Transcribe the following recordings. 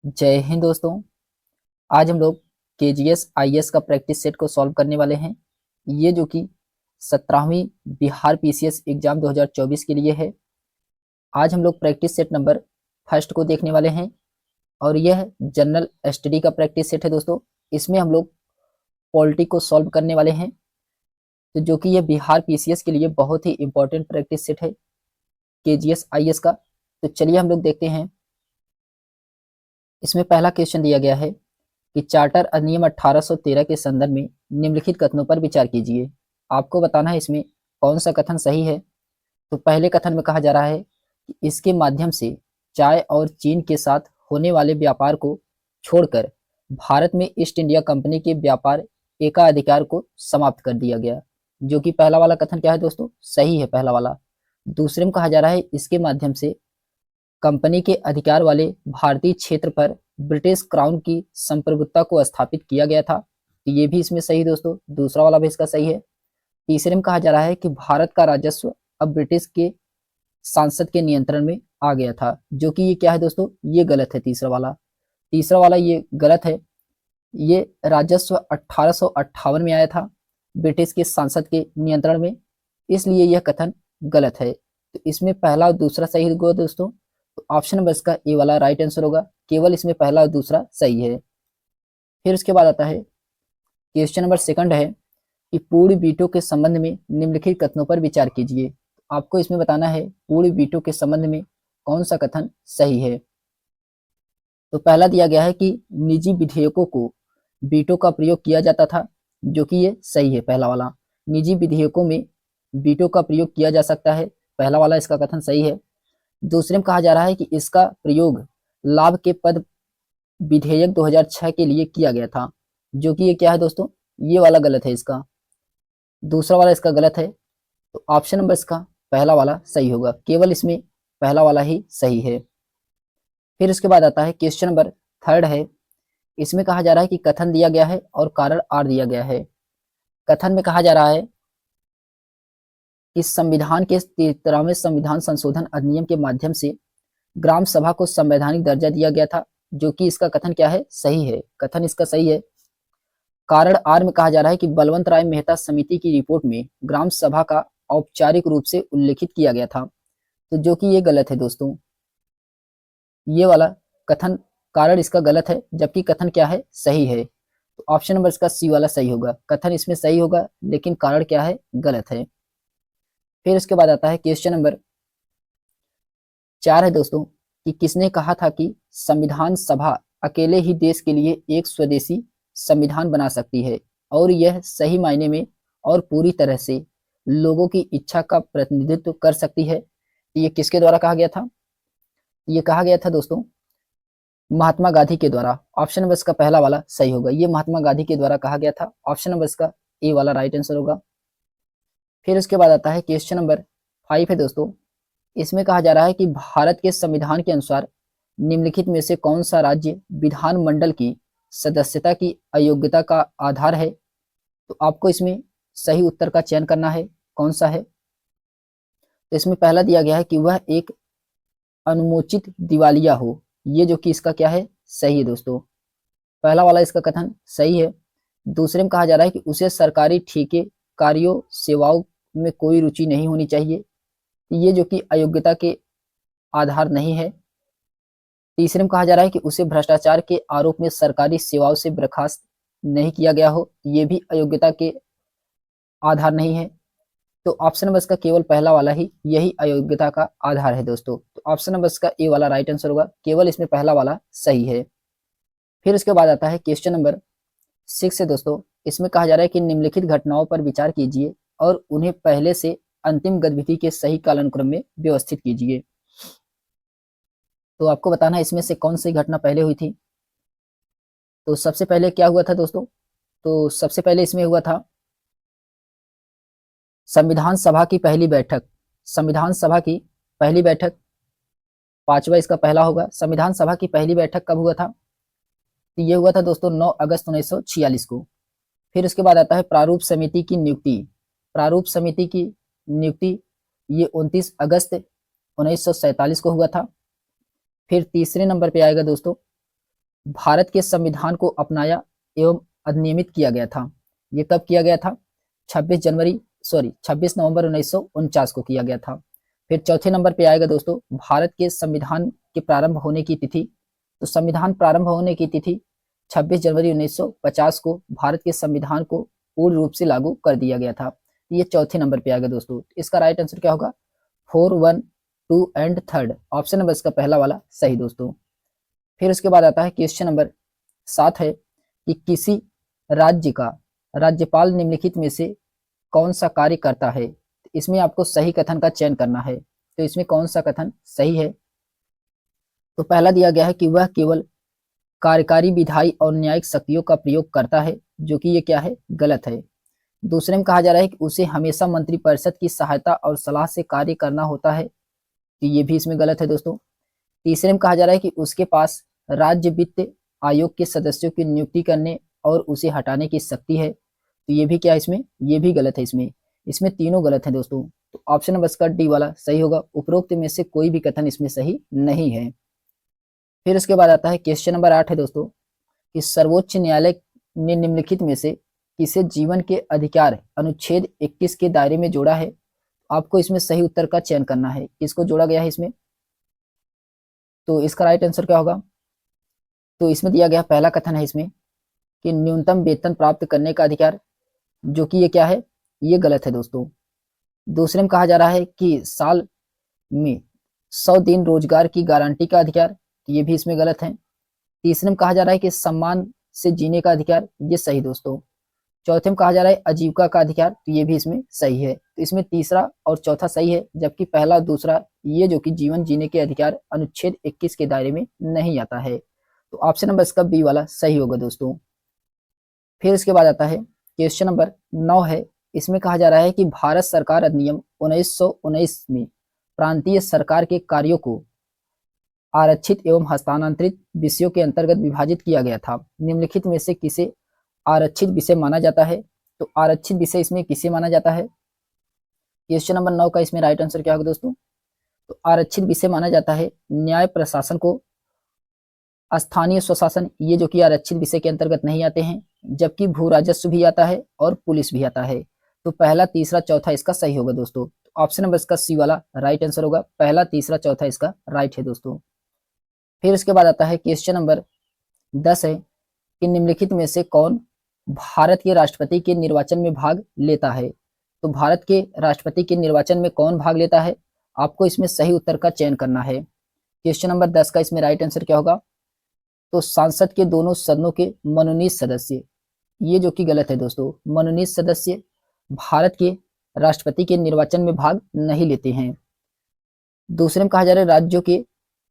जय हिंद दोस्तों। आज हम लोग केजीएस आईएएस का प्रैक्टिस सेट को सॉल्व करने वाले हैं। ये जो कि 17वीं बिहार पीसीएस एग्जाम 2024 के लिए है। आज हम लोग प्रैक्टिस सेट नंबर फर्स्ट को देखने वाले हैं और यह जनरल स्टडी का प्रैक्टिस सेट है दोस्तों। इसमें हम लोग पॉलिटी को सॉल्व करने वाले हैं, तो जो कि यह बिहार पीसीएस के लिए बहुत ही इंपॉर्टेंट प्रैक्टिस सेट है केजीएस आईएएस का। तो चलिए हम लोग देखते हैं। इसमें पहला क्वेश्चन दिया गया है कि चार्टर अधिनियम 1813 के संदर्भ में निम्नलिखित कथनों पर विचार कीजिए। आपको बताना है इसमें कौन सा कथन सही है। तो पहले कथन में कहा जा रहा है कि इसके माध्यम से चाय और चीन के साथ होने वाले व्यापार को छोड़कर भारत में ईस्ट इंडिया कंपनी के व्यापार एकाधिकार को समाप्त कर दिया गया। जो कि पहला वाला कथन क्या है दोस्तों, सही है पहला वाला। दूसरे में कहा जा रहा है इसके माध्यम से कंपनी के अधिकार वाले भारतीय क्षेत्र पर ब्रिटिश क्राउन की संप्रभुता को स्थापित किया गया था। तो ये भी इसमें सही दोस्तों, दूसरा वाला भी इसका सही है। तीसरे में कहा जा रहा है कि भारत का राजस्व अब ब्रिटिश के सांसद के नियंत्रण में आ गया था। जो कि ये क्या है दोस्तों, ये गलत है। तीसरा वाला ये गलत है। ये राजस्व 1858 में आया था ब्रिटिश के सांसद के नियंत्रण में, इसलिए यह कथन गलत है। तो इसमें पहला और दूसरा सही होगा दोस्तों। तो ऑप्शन नंबर इसका ए वाला राइट आंसर होगा। केवल इसमें पहला और दूसरा सही है। फिर उसके बाद आता है क्वेश्चन नंबर सेकंड है कि पूर्ण वीटो के संबंध में निम्नलिखित कथनों पर विचार कीजिए। आपको इसमें बताना है पूर्ण वीटो के संबंध में कौन सा कथन सही है। तो पहला दिया गया है कि निजी विधेयकों को वीटो का प्रयोग किया जाता था। जो कि ये सही है पहला वाला। निजी विधेयकों में वीटो का प्रयोग किया जा सकता है, पहला वाला इसका कथन सही है। दूसरे में कहा जा रहा है कि इसका प्रयोग लाभ के पद विधेयक 2006 के लिए किया गया था। जो कि ये क्या है दोस्तों, ये वाला गलत है इसका। दूसरा वाला इसका गलत है। तो ऑप्शन नंबर इसका पहला वाला सही होगा। केवल इसमें पहला वाला ही सही है। फिर उसके बाद आता है क्वेश्चन नंबर थर्ड है। इसमें कहा जा रहा है कि कथन दिया गया है और कारण आर दिया गया है। कथन में कहा जा रहा है कि संविधान के 13वें संविधान संशोधन अधिनियम के माध्यम से ग्राम सभा को संवैधानिक दर्जा दिया गया था। जो कि इसका कथन क्या है, सही है। कथन इसका सही है। कारण आर में कहा जा रहा है कि बलवंत राय मेहता समिति की रिपोर्ट में ग्राम सभा का औपचारिक रूप से उल्लेखित किया गया था। तो जो कि ये गलत है दोस्तों, ये वाला कथन कारण इसका गलत है, जबकि कथन क्या है, सही है। तो ऑप्शन नंबर इसका सी वाला सही होगा। कथन इसमें सही होगा लेकिन कारण क्या है, गलत है। फिर इसके बाद आता है क्वेश्चन नंबर 4 है दोस्तों कि किसने कहा था कि संविधान सभा अकेले ही देश के लिए एक स्वदेशी संविधान बना सकती है और यह सही मायने में और पूरी तरह से लोगों की इच्छा का प्रतिनिधित्व कर सकती है। ये किसके द्वारा कहा गया था, ये कहा गया था दोस्तों महात्मा गांधी के द्वारा। ऑप्शन नंबर इसका पहला वाला सही होगा। ये महात्मा गांधी के द्वारा कहा गया था। ऑप्शन नंबर इसका ए वाला राइट आंसर होगा। फिर उसके बाद आता है क्वेश्चन नंबर 5 है दोस्तों। इसमें कहा जा रहा है कि भारत के संविधान के अनुसार निम्नलिखित में से कौन सा राज्य विधानमंडल की सदस्यता की अयोग्यता का आधार है। तो आपको इसमें सही उत्तर का चयन करना है, कौन सा है। तो इसमें पहला दिया गया है कि वह एक अनुमोचित दिवालिया हो। ये जो कि इसका क्या है, सही है दोस्तों। पहला वाला इसका कथन सही है। दूसरे में कहा जा रहा है कि उसे सरकारी ठेके कार्यों सेवाओं में कोई रुचि नहीं होनी चाहिए। ये जो कि अयोग्यता के आधार नहीं है। तीसरे में कहा जा रहा है कि उसे भ्रष्टाचार के आरोप में सरकारी सेवाओं से बर्खास्त नहीं किया गया हो। ये भी अयोग्यता के आधार नहीं है। तो ऑप्शन नंबर इसका केवल पहला वाला ही यही अयोग्यता का आधार है दोस्तों। तो ऑप्शन नंबर इसका ए वाला राइट आंसर होगा। केवल इसमें पहला वाला सही है। फिर उसके बाद आता है क्वेश्चन नंबर 6 है दोस्तों। इसमें कहा जा रहा है कि निम्नलिखित घटनाओं पर विचार कीजिए और उन्हें पहले से अंतिम गतिविधि के सही कालानुक्रम में व्यवस्थित कीजिए। तो आपको बताना है इसमें से कौन सी घटना पहले हुई थी। तो सबसे पहले क्या हुआ था दोस्तों, तो सबसे पहले इसमें हुआ था संविधान सभा की पहली बैठक। संविधान सभा की पहली बैठक, पांचवा इसका पहला होगा। संविधान सभा की पहली बैठक कब हुआ था, तो ये हुआ था दोस्तों 9 अगस्त 1946 को। फिर उसके बाद आता है प्रारूप समिति की नियुक्ति। प्रारूप समिति की नियुक्ति ये 29 अगस्त 1947 को हुआ था। फिर तीसरे नंबर पे आएगा दोस्तों भारत के संविधान को अपनाया एवं अधिनियमित किया गया था? ये कब किया गया था? 26 नवंबर 1949 को किया गया था। फिर चौथे नंबर पे आएगा दोस्तों भारत के संविधान के प्रारंभ होने की तिथि। तो संविधान प्रारंभ होने की तिथि 26 जनवरी 1950 को भारत के संविधान को पूर्ण रूप से लागू कर दिया गया था। ये चौथे नंबर पे आएगा दोस्तों। इसका राइट आंसर क्या होगा? 4, 1, 2 एंड 3 ऑप्शन नंबर इसका पहला वाला सही दोस्तों। फिर उसके बाद आता है क्वेश्चन नंबर 7 है कि किसी राज्य का राज्यपाल निम्नलिखित में से कौन सा कार्य करता है? इसमें आपको सही कथन का चयन करना है। तो इसमें कौन सा कथन सही है? तो पहला दिया गया है कि वह केवल कार्यकारी, विधायी और न्यायिक शक्तियों का प्रयोग करता है, जो कि ये क्या है? गलत है। दूसरे में कहा जा रहा है कि उसे हमेशा मंत्रिपरिषद की सहायता और सलाह से कार्य करना होता है, तो ये भी इसमें गलत है दोस्तों। तीसरे में कहा जा रहा है कि उसके पास राज्य वित्त आयोग के सदस्यों की नियुक्ति करने और उसे हटाने की शक्ति है, तो ये भी क्या है इसमें? ये भी गलत है इसमें तीनों गलत है दोस्तों। तो ऑप्शन नंबर इसका डी वाला सही होगा। उपरोक्त में से कोई भी कथन इसमें सही नहीं है। फिर उसके बाद आता है क्वेश्चन नंबर 8 है दोस्तों कि सर्वोच्च न्यायालय ने निम्नलिखित में से किसे जीवन के अधिकार अनुच्छेद 21 के दायरे में जोड़ा है? आपको इसमें सही उत्तर का चयन करना है। किसको जोड़ा गया है इसमें? तो इसका राइट आंसर क्या होगा? तो इसमें दिया गया पहला कथन है इसमें कि न्यूनतम वेतन प्राप्त करने का अधिकार, जो कि ये क्या है? ये गलत है दोस्तों। दूसरे में कहा जा रहा है कि साल में 100 दिन रोजगार की गारंटी का अधिकार, ये भी इसमें गलत है। तीसरे में कहा जा रहा है कि सम्मान से जीने का अधिकार, ये सही दोस्तों। चौथे में कहा जा रहा है आजीविका का अधिकार, तो ये भी इसमें सही है। तो इसमें तीसरा और चौथा सही है, जबकि पहला और दूसरा ये जो कि जीवन जीने के अधिकार अनुच्छेद 21 के दायरे में नहीं आता है। तो ऑप्शन नंबर इसका बी वाला सही होगा दोस्तों। फिर इसके बाद आता है क्वेश्चन नंबर 9 है। इसमें कहा जा रहा है कि भारत सरकार अधिनियम 1919 में प्रांतीय सरकार के कार्यों को आरक्षित एवं हस्तांतरित विषयों के अंतर्गत विभाजित किया गया था। निम्नलिखित में से किसे आरक्षित विषय माना जाता है? तो आरक्षित विषय इसमें किसे माना जाता है? क्वेश्चन नंबर 9 का इसमें राइट आंसर क्या होगा दोस्तों? तो आरक्षित विषय माना जाता है न्याय प्रशासन को, स्थानीय स्वशासन, ये जो कि आरक्षित विषय के अंतर्गत नहीं आते हैं, जबकि भू राजस्व भी आता है और पुलिस भी आता है। तो पहला, तीसरा, चौथा इसका सही होगा दोस्तों। ऑप्शन नंबर इसका सी वाला राइट आंसर होगा। पहला, तीसरा, चौथा इसका राइट है दोस्तों। फिर इसके बाद आता है क्वेश्चन नंबर 10 है कि निम्नलिखित में से कौन भारत के राष्ट्रपति के निर्वाचन में भाग लेता है? तो भारत के राष्ट्रपति के निर्वाचन में कौन भाग लेता है? आपको इसमें सही उत्तर का चयन करना है। क्वेश्चन नंबर 10 का इसमें राइट आंसर क्या होगा? तो सांसद के दोनों सदनों के मनोनीत सदस्य, ये जो कि गलत है दोस्तों। मनोनीत सदस्य भारत के राष्ट्रपति के निर्वाचन में भाग नहीं लेते हैं। दूसरे में कहा जा रहा है राज्यों के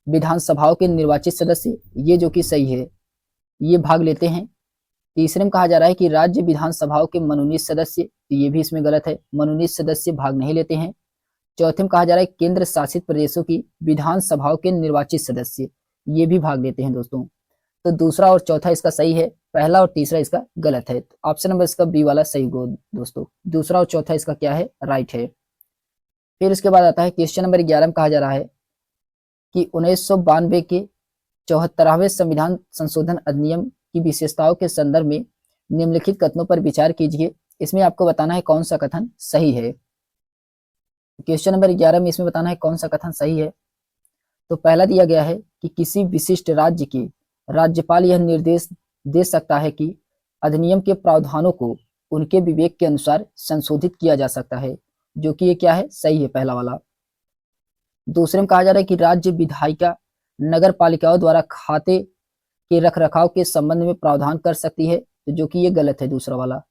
विधानसभाओं के निर्वाचित सदस्य, ये जो कि सही है, ये भाग लेते हैं। तीसरे में कहा जा रहा है कि राज्य विधानसभाओं के मनोनीत सदस्य, तो ये भी इसमें गलत है, मनोनीत सदस्य भाग नहीं लेते हैं। चौथे में कहा जा रहा है केंद्र शासित प्रदेशों की विधानसभाओं के निर्वाचित सदस्य, ये भी भाग लेते हैं दोस्तों। तो दूसरा और चौथा इसका सही है, पहला और तीसरा इसका गलत है। तो ऑप्शन नंबर इसका बी वाला सही गो दोस्तों। दूसरा और चौथा इसका क्या है? राइट है। फिर इसके बाद आता है क्वेश्चन नंबर 11 में कहा जा रहा है कि 1992 के 74वें संविधान संशोधन अधिनियम की विशेषताओं के संदर्भ में निम्नलिखित कथनों पर विचार कीजिए। इसमें आपको बताना है कौन सा कथन सही है। क्वेश्चन नंबर 11 में इसमें बताना है कौन सा कथन सही है। तो पहला दिया गया है कि किसी विशिष्ट राज्य के राज्यपाल यह निर्देश दे सकता है कि अधिनियम के प्रावधानों को उनके विवेक के अनुसार संशोधित किया जा सकता है, जो कि ये क्या है? सही है, पहला वाला। दूसरे में कहा जा रहा है कि राज्य विधायिका नगर पालिकाओं द्वारा खाते के रखरखाव के संबंध में प्रावधान कर सकती है, तो जो कि ये गलत है, दूसरा वाला।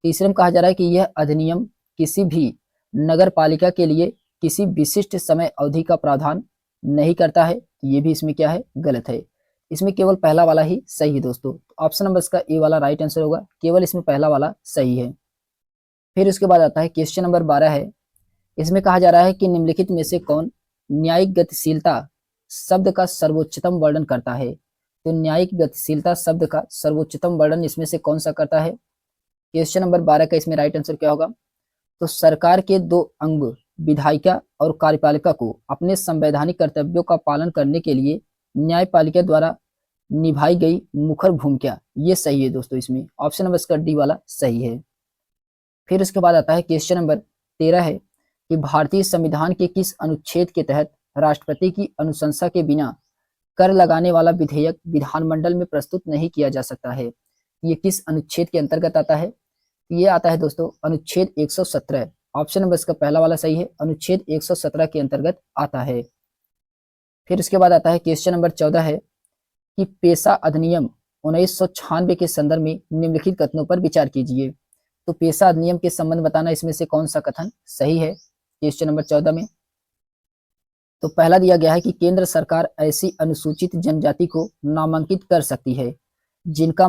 तीसरे में कहा जा रहा है कि यह अधिनियम किसी भी नगर पालिका के लिए किसी विशिष्ट समय अवधि का प्रावधान नहीं करता है, तो ये भी इसमें क्या है? गलत है। इसमें केवल पहला वाला ही सही है दोस्तों। ऑप्शन नंबर इसका ए वाला राइट आंसर होगा, केवल इसमें पहला वाला सही है। फिर उसके बाद आता है क्वेश्चन नंबर 12 है। इसमें कहा जा रहा है कि निम्नलिखित में से कौन न्यायिक गतिशीलता शब्द का सर्वोच्चतम वर्णन करता है? तो न्यायिक गतिशीलता शब्द का सर्वोच्चतम वर्णन इसमें से कौन सा करता है? क्वेश्चन नंबर 12 का इसमें राइट आंसर क्या होगा? तो सरकार के दो अंग विधायिका और कार्यपालिका को अपने संवैधानिक कर्तव्यों का पालन करने के लिए न्यायपालिका द्वारा निभाई गई मुखर भूमिका, ये सही है दोस्तों, इसमें ऑप्शन नंबर इसका डी वाला सही है। फिर उसके बाद आता है क्वेश्चन नंबर 13 है कि भारतीय संविधान के किस अनुच्छेद के तहत राष्ट्रपति की अनुशंसा के बिना कर लगाने वाला विधेयक विधानमंडल में प्रस्तुत नहीं किया जा सकता है? ये किस अनुच्छेद के अंतर्गत आता है? ये आता है दोस्तों अनुच्छेद 117। ऑप्शन नंबर इसका पहला वाला सही है, अनुच्छेद 117 के अंतर्गत आता है। फिर उसके बाद आता है क्वेश्चन नंबर 14 है कि पेशा अधिनियम 1996 के संदर्भ में निम्नलिखित कथनों पर विचार कीजिए। तो पेशा अधिनियम के संबंध बताना, इसमें से कौन सा कथन सही है क्वेश्चन नंबर 14 में? तो पहला दिया गया है कि केंद्र सरकार ऐसी अनुसूचित जनजाति को नामांकित कर सकती है जिनका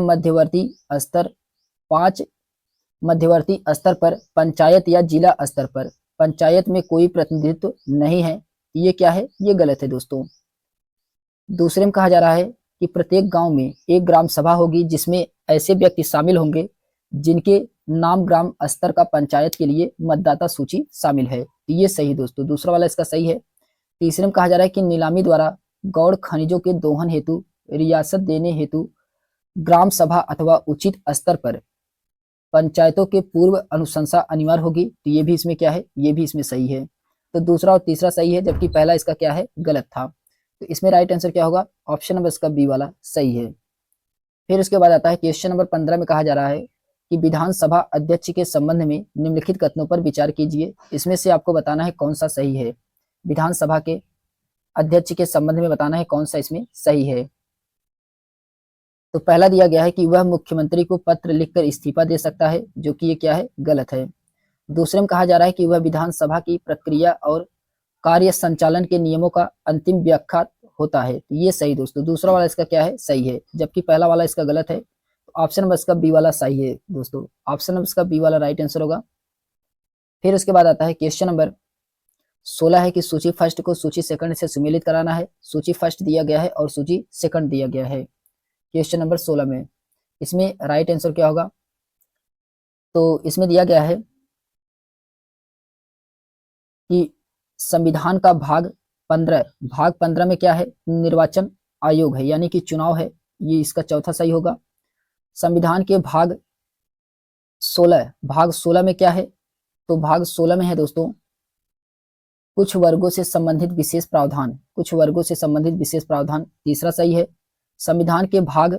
मध्यवर्ती स्तर पर पंचायत या जिला स्तर पर पंचायत में कोई प्रतिनिधित्व नहीं है। ये क्या है? ये गलत है दोस्तों। दूसरे में कहा जा रहा है कि प्रत्येक गांव में एक ग्राम सभा होगी जिसमें ऐसे व्यक्ति शामिल होंगे जिनके नाम ग्राम स्तर का पंचायत के लिए मतदाता सूची शामिल है। ये सही दोस्तों, दूसरा वाला इसका सही है। तीसरे में कहा जा रहा है कि नीलामी द्वारा गौड़ खनिजों के दोहन हेतु रियासत देने हेतु ग्राम सभा अथवा उचित स्तर पर पंचायतों के पूर्व अनुशंसा अनिवार्य होगी। तो ये भी इसमें क्या है? ये भी इसमें सही है। तो दूसरा और तीसरा सही है, जबकि पहला इसका क्या है? गलत था। तो इसमें राइट आंसर क्या होगा? ऑप्शन नंबर इसका बी वाला सही है। फिर उसके बाद आता है क्वेश्चन नंबर 15 में कहा जा रहा है कि विधानसभा अध्यक्ष के संबंध में निम्नलिखित कथनों पर विचार कीजिए। इसमें से आपको बताना है कौन सा सही है। विधानसभा के अध्यक्ष के संबंध में बताना है कौन सा इसमें सही है। तो पहला दिया गया है कि वह मुख्यमंत्री को पत्र लिखकर इस्तीफा दे सकता है, जो कि ये क्या है? गलत है। दूसरे में कहा जा रहा है कि वह विधानसभा की प्रक्रिया और कार्य संचालन के नियमों का अंतिम व्याख्या होता है। तो ये सही दोस्तों, दूसरा वाला इसका क्या है? सही है, जबकि पहला वाला इसका गलत है। तो ऑप्शन नंबर इसका बी वाला सही है दोस्तों, ऑप्शन नंबर इसका बी वाला राइट आंसर होगा। फिर उसके बाद आता है क्वेश्चन नंबर 16 है कि सूची फर्स्ट को सूची सेकंड से सुमेलित कराना है। सूची फर्स्ट दिया गया है और सूची सेकंड दिया गया है क्वेश्चन नंबर 16 में। इसमें राइट आंसर क्या होगा? तो इसमें दिया गया है कि संविधान का भाग 15 में क्या है? निर्वाचन आयोग है, यानी कि चुनाव है। ये इसका चौथा सही होगा। संविधान के भाग 16 में क्या है? तो भाग 16 में है दोस्तों कुछ वर्गों से संबंधित विशेष प्रावधान, तीसरा सही है। संविधान के भाग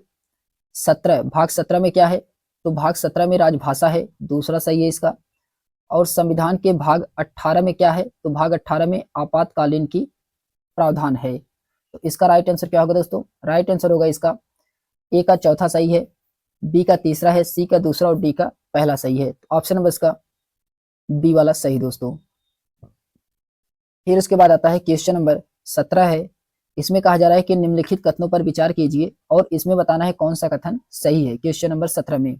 17 में क्या है? तो भाग 17 में राजभाषा है, दूसरा सही है इसका। और संविधान के भाग 18 में क्या है? तो भाग 18 में आपातकालीन की प्रावधान है। तो इसका राइट आंसर क्या होगा दोस्तों? राइट आंसर होगा इसका ए का चौथा सही है, बी का तीसरा है, सी का दूसरा और डी का पहला सही है। ऑप्शन नंबर इसका बी वाला सही दोस्तों। फिर उसके बाद आता है क्वेश्चन नंबर 17 है। इसमें कहा जा रहा है कि निम्नलिखित कथनों पर विचार कीजिए और इसमें बताना है कौन सा कथन सही है क्वेश्चन नंबर 17 में।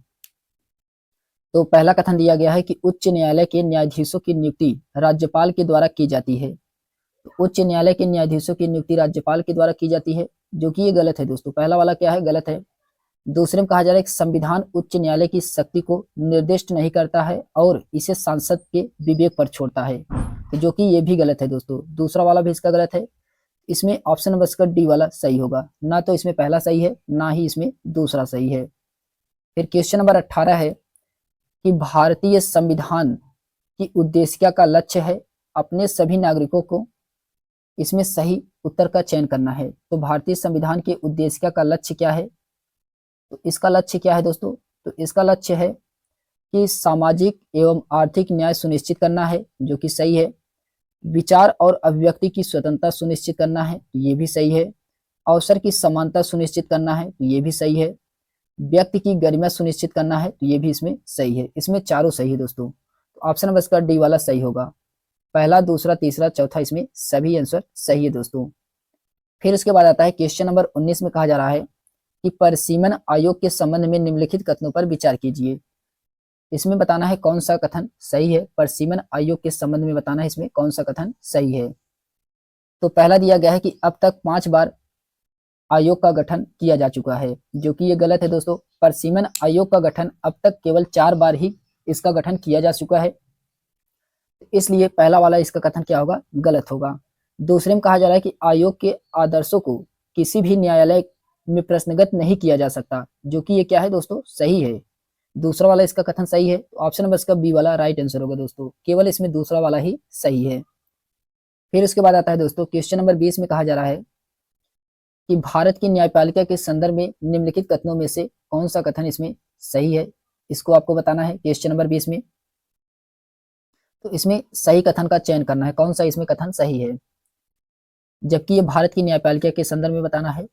तो पहला कथन दिया गया है कि उच्च न्यायालय के न्यायाधीशों की नियुक्ति राज्यपाल के द्वारा की जाती है। तो उच्च न्यायालय के न्यायाधीशों की नियुक्ति राज्यपाल के द्वारा की जाती है, जो कि ये गलत है दोस्तों। पहला वाला क्या है? गलत है। दूसरे में कहा जा रहा है कि संविधान उच्च न्यायालय की शक्ति को निर्दिष्ट नहीं करता है और इसे सांसद के विवेक पर छोड़ता है, तो जो कि ये भी गलत है दोस्तों। दूसरा वाला भी इसका गलत है। इसमें ऑप्शन नंबर इसका डी वाला सही होगा, ना तो इसमें पहला सही है ना ही इसमें दूसरा सही है। फिर क्वेश्चन नंबर 18 है कि भारतीय संविधान की उद्देश्य का लक्ष्य है अपने सभी नागरिकों को, इसमें सही उत्तर का चयन करना है। तो भारतीय संविधान के उद्देश्य का लक्ष्य क्या है? तो इसका लक्ष्य क्या है दोस्तों? तो इसका लक्ष्य है कि सामाजिक एवं आर्थिक न्याय सुनिश्चित करना है, जो कि सही है। विचार और अभिव्यक्ति की स्वतंत्रता सुनिश्चित करना है, ये भी सही है। अवसर की समानता सुनिश्चित करना है, तो ये भी सही है। व्यक्ति की गरिमा सुनिश्चित करना है, तो ये भी इसमें सही है। इसमें चारों सही है दोस्तों। तो ऑप्शन नंबर इसका डी वाला सही होगा। पहला, दूसरा, तीसरा, चौथा, इसमें सभी आंसर सही है दोस्तों। फिर उसके बाद आता है क्वेश्चन नंबर 19 में कहा जा रहा है कि परिसीमन आयोग के संबंध में निम्नलिखित कथनों पर विचार कीजिए। इसमें बताना है कौन सा कथन सही है। परिसीमन आयोग के संबंध में बताना है इसमें कौन सा कथन सही है। तो पहला दिया गया है कि अब तक 5 बार आयोग का गठन किया जा चुका है, जो कि ये गलत है दोस्तों। परिसीमन आयोग का गठन अब तक केवल 4 बार ही इसका गठन किया जा चुका है, इसलिए पहला वाला इसका कथन क्या होगा? गलत होगा। दूसरे में कहा जा रहा है कि आयोग के आदर्शों को किसी भी में प्रश्नगत नहीं किया जा सकता, जो कि ये क्या है दोस्तों, सही है। दूसरा वाला इसका कथन सही है, तो ऑप्शन नंबर इसका बी वाला राइट आंसर होगा दोस्तों, केवल इसमें दूसरा वाला ही सही है। फिर उसके बाद आता है दोस्तों क्वेश्चन नंबर 20 में कहा जा रहा है कि भारत की न्यायपालिका के संदर्भ में निम्नलिखित कथनों में से कौन सा कथन इसमें सही है, इसको आपको बताना है क्वेश्चन नंबर 20 में। तो इसमें सही कथन का चयन करना है, कौन सा इसमें कथन सही है, जबकि ये भारत की न्यायपालिका के संदर्भ में बताना है।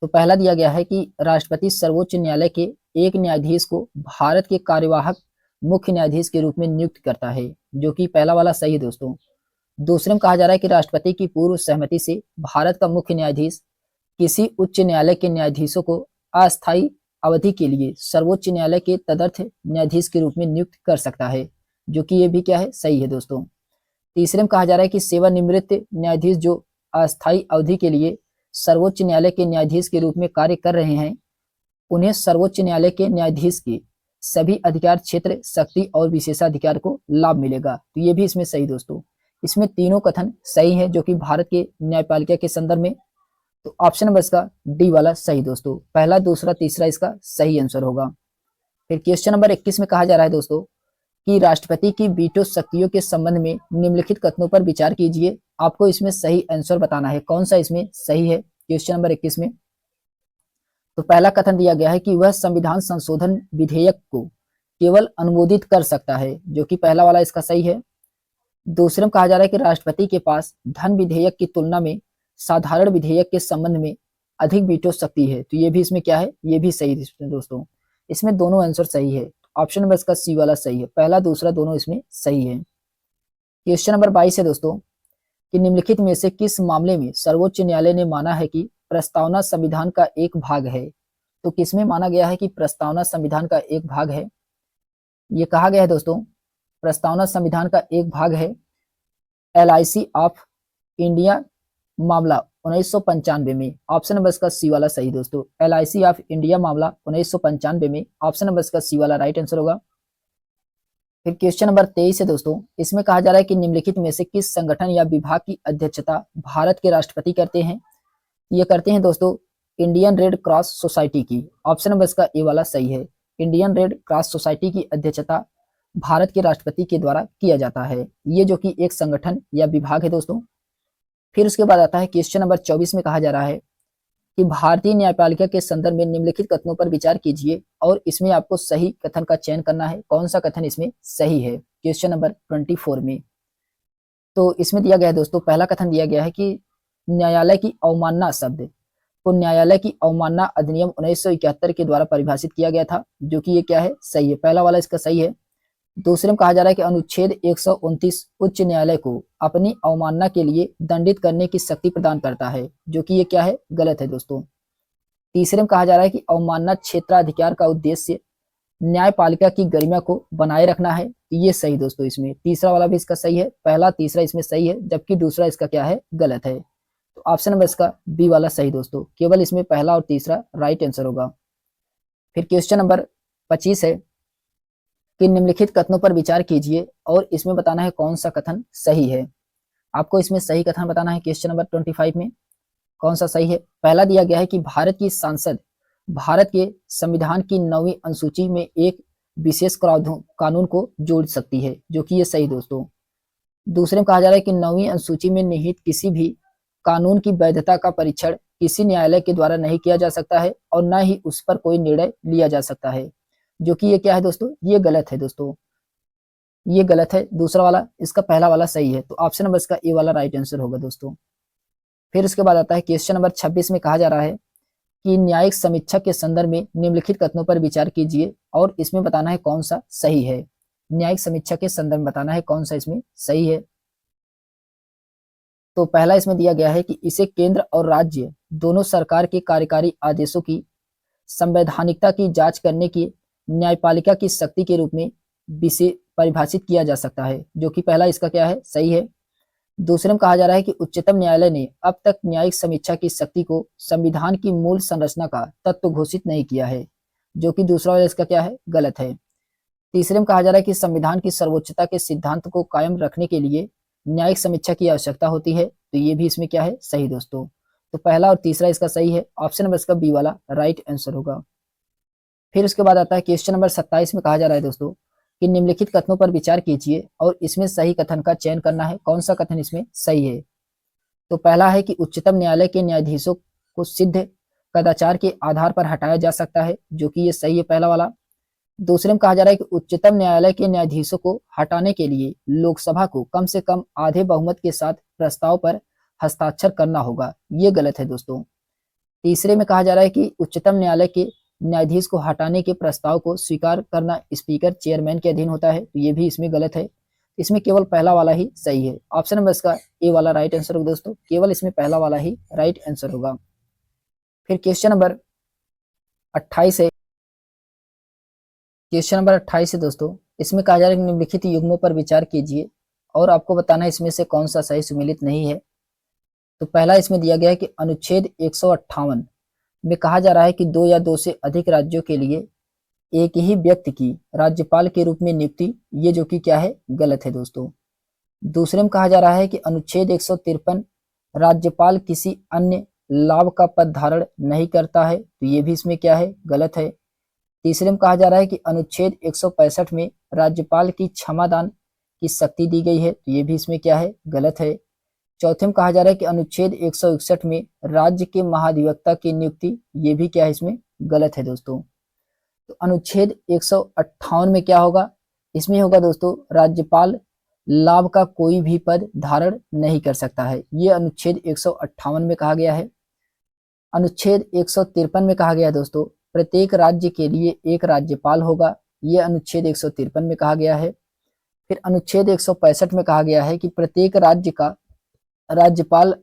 तो पहला दिया गया है कि राष्ट्रपति सर्वोच्च न्यायालय के एक न्यायाधीश को भारत के कार्यवाहक मुख्य न्यायाधीश के रूप में नियुक्त करता है, जो कि पहला वाला सही है दोस्तों। दूसरे में कहा जा रहा है कि राष्ट्रपति की पूर्व सहमति से भारत का मुख्य न्यायाधीश किसी उच्च न्यायालय के न्यायाधीशों को अस्थायी अवधि के लिए सर्वोच्च न्यायालय के तदर्थ न्यायाधीश के रूप में नियुक्त कर सकता है, जो कि ये भी क्या है, सही है दोस्तों। तीसरे में कहा जा रहा है कि सेवानिवृत्त न्यायाधीश जो अस्थायी अवधि के लिए सर्वोच्च न्यायालय के न्यायाधीश के रूप में कार्य कर रहे हैं, उन्हें सर्वोच्च न्यायालय के न्यायाधीश के सभी अधिकार क्षेत्र, शक्ति और विशेषाधिकार को लाभ मिलेगा, तो ये भी इसमें सही दोस्तों। इसमें तीनों कथन सही है जो कि भारत के न्यायपालिका के संदर्भ में। तो ऑप्शन नंबर इसका डी वाला सही दोस्तों, पहला दूसरा तीसरा इसका सही आंसर होगा। फिर क्वेश्चन नंबर 21 में कहा जा रहा है दोस्तों कि राष्ट्रपति की वीटो शक्तियों के संबंध में निम्नलिखित कथनों पर विचार कीजिए। आपको इसमें सही आंसर बताना है, कौन सा इसमें सही है क्वेश्चन नंबर 21 में। तो पहला कथन दिया गया है कि वह संविधान संशोधन विधेयक को केवल अनुमोदित कर सकता है, जो कि पहला वाला इसका सही है। दूसरे में कहा जा रहा है कि राष्ट्रपति के पास धन विधेयक की तुलना में साधारण विधेयक के संबंध में अधिक वीटो शक्ति है, तो ये भी इसमें क्या है, ये भी सही है दोस्तों। इसमें दोनों आंसर सही है, ऑप्शन नंबर इसका सी वाला सही है, पहला दूसरा दोनों इसमें सही है। क्वेश्चन नंबर 22 है दोस्तों कि निम्नलिखित में से किस मामले में सर्वोच्च न्यायालय ने माना है कि प्रस्तावना संविधान का एक भाग है। तो किसमें माना गया है कि प्रस्तावना संविधान का एक भाग है, ये कहा गया है दोस्तों प्रस्तावना संविधान का एक भाग है LIC ऑफ इंडिया मामला 1995 में, ऑप्शन नंबर इसका सी वाला सही दोस्तों, LIC ऑफ इंडिया मामला 1995 में, ऑप्शन नंबर इसका सी वाला राइट आंसर होगा। फिर क्वेश्चन नंबर 23 है दोस्तों, इसमें कहा जा रहा है कि निम्नलिखित में से किस संगठन या विभाग की अध्यक्षता भारत के राष्ट्रपति करते हैं। ये करते हैं दोस्तों इंडियन रेड क्रॉस सोसाइटी की, ऑप्शन नंबर इसका ए वाला सही है, इंडियन रेड क्रॉस सोसाइटी की अध्यक्षता भारत के राष्ट्रपति के द्वारा किया जाता है, ये जो कि एक संगठन या विभाग है दोस्तों। फिर उसके बाद आता है क्वेश्चन नंबर 24 में कहा जा रहा है कि भारतीय न्यायपालिका के संदर्भ में निम्नलिखित कथनों पर विचार कीजिए और इसमें आपको सही कथन का चयन करना है, कौन सा कथन इसमें सही है क्वेश्चन नंबर 24 में। तो इसमें दिया गया है दोस्तों, पहला कथन दिया गया है कि न्यायालय की अवमानना शब्द को न्यायालय की अवमानना अधिनियम 1971 के द्वारा परिभाषित किया गया था, जो कि ये क्या है, सही है, पहला वाला इसका सही है। दूसरे में कहा जा रहा है कि अनुच्छेद 129 उच्च न्यायालय को अपनी अवमानना के लिए दंडित करने की शक्ति प्रदान करता है, जो कि ये क्या है, गलत है दोस्तों। तीसरे में कहा जा रहा है कि अवमानना क्षेत्राधिकार का उद्देश्य न्यायपालिका की गरिमा को बनाए रखना है, ये सही दोस्तों। इसमें तीसरा वाला भी इसका सही है, पहला तीसरा इसमें सही है, जबकि दूसरा इसका क्या है, गलत है। तो ऑप्शन नंबर इसका बी वाला सही दोस्तों, केवल इसमें पहला और तीसरा राइट आंसर होगा। फिर क्वेश्चन नंबर 25 है कि निम्नलिखित कथनों पर विचार कीजिए और इसमें बताना है कौन सा कथन सही है। आपको इसमें सही कथन बताना है क्वेश्चन नंबर 25 में, कौन सा सही है। पहला दिया गया है कि भारत की संसद भारत के संविधान की 9वीं अनुसूची में एक विशेष कानून को जोड़ सकती है, जो कि ये सही दोस्तों। दूसरे में कहा जा रहा है कि 9वीं अनुसूची में निहित किसी भी कानून की वैधता का परीक्षण किसी न्यायालय के द्वारा नहीं किया जा सकता है और न ही उस पर कोई निर्णय लिया जा सकता है, जो कि ये क्या है दोस्तों, ये गलत है दोस्तों, ये गलत है। दूसरा वाला इसका पहला वाला सही है, तो ऑप्शन नंबर इसका ए वाला राइट आंसर होगा दोस्तों। फिर उसके बाद आता है क्वेश्चन नंबर 26 में कहा जा रहा है कि न्यायिक समीक्षा के संदर्भ में निम्नलिखित कथनों पर विचार कीजिए और इसमें बताना है कौन सा सही है। न्यायिक समीक्षा के संदर्भ में बताना है कौन सा इसमें सही है। तो पहला इसमें दिया गया है कि इसे केंद्र और राज्य दोनों सरकार के कार्यकारी आदेशों की संवैधानिकता की जांच करने की न्यायपालिका की शक्ति के रूप में परिभाषित किया जा सकता है, जो कि पहला इसका क्या है, सही है। दूसरे में कहा जा रहा है कि उच्चतम न्यायालय ने अब तक न्यायिक समीक्षा की शक्ति को संविधान की मूल संरचना का तत्व घोषित नहीं किया है, जो कि दूसरा वाला इसका क्या है, गलत है। तीसरे में कहा जा रहा है कि संविधान की सर्वोच्चता के सिद्धांत को कायम रखने के लिए न्यायिक समीक्षा की आवश्यकता होती है, तो ये भी इसमें क्या है, सही दोस्तों। तो पहला और तीसरा इसका सही है, ऑप्शन नंबर इसका बी वाला राइट आंसर होगा। फिर उसके बाद आता है क्वेश्चन नंबर 27 में कहा जा रहा है दोस्तों कि निम्नलिखित कथनों पर विचार कीजिए और इसमें सही कथन का चयन करना है, कौन सा कथन इसमें सही है। तो पहला है कि उच्चतम न्यायालय के न्यायाधीशों को सिद्ध कदाचार के आधार पर हटाया जा सकता है, जो कि ये सही है पहला वाला। दूसरे में कहा जा रहा है कि उच्चतम न्यायालय के न्यायाधीशों को हटाने के लिए लोकसभा को कम से कम आधे बहुमत के साथ प्रस्ताव पर हस्ताक्षर करना होगा, ये गलत है दोस्तों। तीसरे में कहा जा रहा है कि उच्चतम न्यायालय के न्यायाधीश को हटाने के प्रस्ताव को स्वीकार करना स्पीकर चेयरमैन के अधीन होता है, तो ये भी इसमें गलत है। इसमें केवल पहला वाला ही सही है, ऑप्शन नंबर इसका ए वाला राइट आंसर होगा दोस्तों, केवल इसमें पहला वाला ही राइट आंसर होगा। फिर क्वेश्चन नंबर 28 है, क्वेश्चन नंबर 28 है दोस्तों, इसमें कहा जा रहा है कि निम्नलिखित युग्मों पर विचार कीजिए और आपको बताना है इसमें से कौन सा सही सुमेलित नहीं है। तो पहला इसमें दिया गया है कि अनुच्छेद 158 में कहा जा रहा है कि 2 या 2 से अधिक राज्यों के लिए एक ही व्यक्ति की राज्यपाल के रूप में नियुक्ति, ये जो कि क्या है, गलत है दोस्तों। दूसरे में कहा जा रहा है कि अनुच्छेद 153 राज्यपाल किसी अन्य लाभ का पद धारण नहीं करता है, तो ये भी इसमें क्या है, गलत है। तीसरे में कहा जा रहा है कि अनुच्छेद 165 में राज्यपाल की क्षमादान की शक्ति दी गई है, तो ये भी इसमें क्या है, गलत है। चौथे में कहा जा रहा है कि अनुच्छेद 161 में राज्य के महाधिवक्ता की नियुक्ति, ये भी क्या है, इसमें गलत है दोस्तों। तो अनुच्छेद 158 में क्या होगा, इसमें होगा दोस्तों राज्यपाल लाभ का कोई भी पद धारण नहीं कर सकता है, ये अनुच्छेद 158 में कहा गया है। अनुच्छेद 153 में कहा गया है दोस्तों प्रत्येक राज्य के लिए एक राज्यपाल होगा, ये अनुच्छेद 153 में कहा गया है। फिर अनुच्छेद 165 में कहा गया है कि प्रत्येक राज्य का राज्यपाल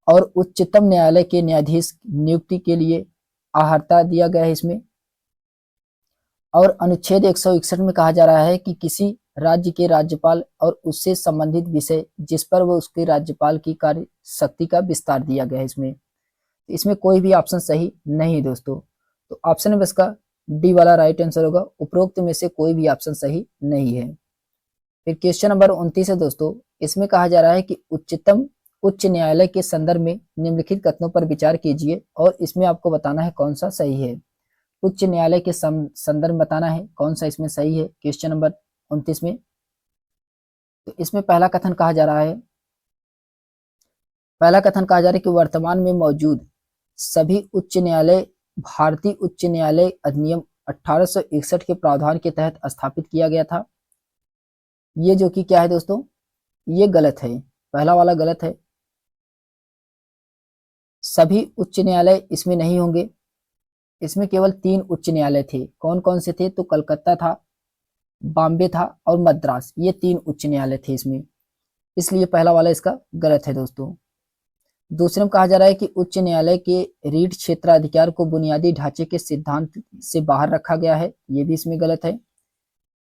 और उच्चतम न्यायालय के न्यायाधीश नियुक्ति के लिए आहर्ता दिया गया है इसमें। और अनुच्छेद 161 में कहा जा रहा है कि किसी राज्य के राज्यपाल और उससे संबंधित विषय जिस पर वो उसके राज्यपाल की कार्य शक्ति का विस्तार दिया गया है इसमें। इसमें कोई भी ऑप्शन सही नहीं है दोस्तों, तो ऑप्शन नंबर इसका डी वाला राइट आंसर होगा, उपरोक्त में से कोई भी ऑप्शन सही नहीं है। फिर क्वेश्चन नंबर 29 है दोस्तों, इसमें कहा जा रहा है कि उच्च न्यायालय के संदर्भ में निम्नलिखित कथनों पर विचार कीजिए और इसमें आपको बताना है कौन सा सही है। उच्च न्यायालय के संदर्भ बताना है कौन सा इसमें सही है क्वेश्चन नंबर 29 में। तो इसमें पहला कथन कहा जा रहा है कि वर्तमान में मौजूद सभी उच्च न्यायालय भारतीय उच्च न्यायालय अधिनियम 1861 के प्रावधान के तहत स्थापित किया गया था, ये जो कि क्या है दोस्तों, ये गलत है, पहला वाला गलत है। सभी उच्च न्यायालय इसमें नहीं होंगे, इसमें केवल 3 उच्च न्यायालय थे, कौन कौन से थे, तो कलकत्ता था, बॉम्बे था और मद्रास, ये 3 उच्च न्यायालय थे इसमें, इसलिए पहला वाला इसका गलत है दोस्तों। दूसरे में कहा जा रहा है कि उच्च न्यायालय के रीट क्षेत्राधिकार को बुनियादी ढांचे के सिद्धांत से बाहर रखा गया है, ये भी इसमें गलत है।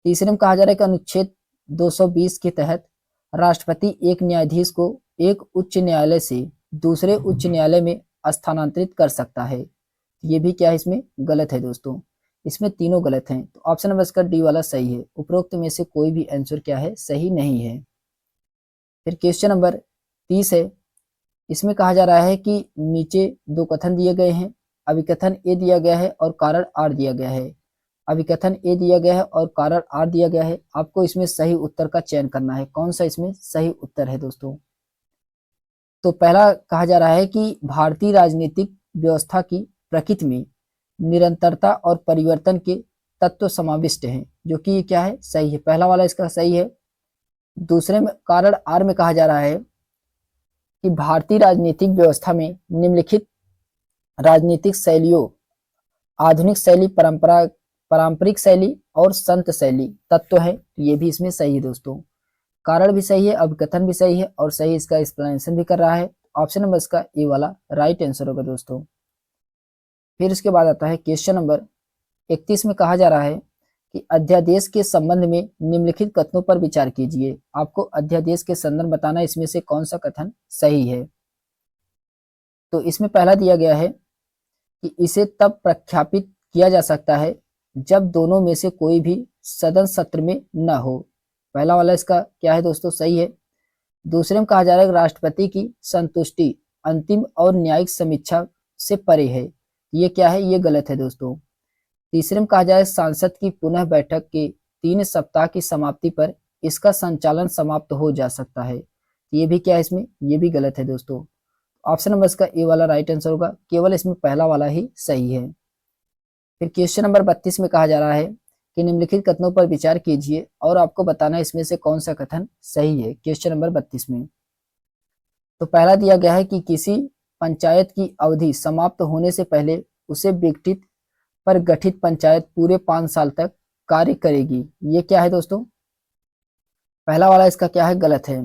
तीसरे में कहा जा रहा है कि अनुच्छेद 220 के तहत राष्ट्रपति एक न्यायाधीश को एक उच्च न्यायालय से दूसरे उच्च न्यायालय में स्थानांतरित कर सकता है, ये भी क्या है, इसमें गलत है दोस्तों। इसमें तीनों गलत हैं, तो ऑप्शन नंबर इसका डी वाला सही है, उपरोक्त में से कोई भी आंसर क्या है, सही नहीं है। फिर क्वेश्चन नंबर 30 है, इसमें कहा जा रहा है कि नीचे 2 कथन दिए गए हैं, अभिकथन ए दिया गया है और कारण आर दिया गया है। अभिकथन ए दिया गया है और कारण आर दिया गया है, आपको इसमें सही उत्तर का चयन करना है, कौन सा इसमें सही उत्तर है दोस्तों। तो पहला कहा जा रहा है कि भारतीय राजनीतिक व्यवस्था की प्रकृति में निरंतरता और परिवर्तन के तत्व समाविष्ट हैं, जो कि क्या है, सही है, पहला वाला इसका सही है। दूसरे में कारण आर में कहा जा रहा है कि भारतीय राजनीतिक व्यवस्था में निम्नलिखित राजनीतिक शैलियों आधुनिक शैली, पारंपरिक शैली और संत शैली तत्व है, ये भी इसमें सही है दोस्तों। कारण भी सही है, अभिकथन भी सही है और सही इसका एक्सप्लेनेशन भी कर रहा है, ऑप्शन नंबर इसका ए वाला राइट आंसर होगा दोस्तों। फिर इसके बाद आता है क्वेश्चन नंबर 31 में कहा जा रहा है कि अध्यादेश के संबंध में निम्नलिखित कथनों पर विचार कीजिए, आपको अध्यादेश के संदर्भ बताना, इसमें से कौन सा कथन सही है। तो इसमें पहला दिया गया है कि इसे तब प्रख्यापित किया जा सकता है जब दोनों में से कोई भी सदन सत्र में न हो, पहला वाला इसका क्या है दोस्तों, सही है। दूसरे में कहा जा रहा है कि राष्ट्रपति की संतुष्टि अंतिम और न्यायिक समीक्षा से परे है। ये क्या है? ये गलत है दोस्तों। तीसरे में कहा जाए सांसद की पुनः बैठक के 3 सप्ताह की समाप्ति पर इसका संचालन समाप्त हो जा सकता है। ये भी क्या है इसमें? ये भी गलत है दोस्तों। ऑप्शन नंबर इसका ए वाला राइट आंसर होगा, केवल इसमें पहला वाला ही सही है। फिर क्वेश्चन नंबर 32 में कहा जा रहा है कि निम्नलिखित कथनों पर विचार कीजिए और आपको बताना इसमें से कौन सा कथन सही है। क्वेश्चन नंबर 32 में तो पहला दिया गया है कि किसी पंचायत की अवधि समाप्त होने से पहले उसे विघटित पर गठित पंचायत पूरे 5 साल तक कार्य करेगी। ये क्या है दोस्तों? पहला वाला इसका क्या है? गलत है।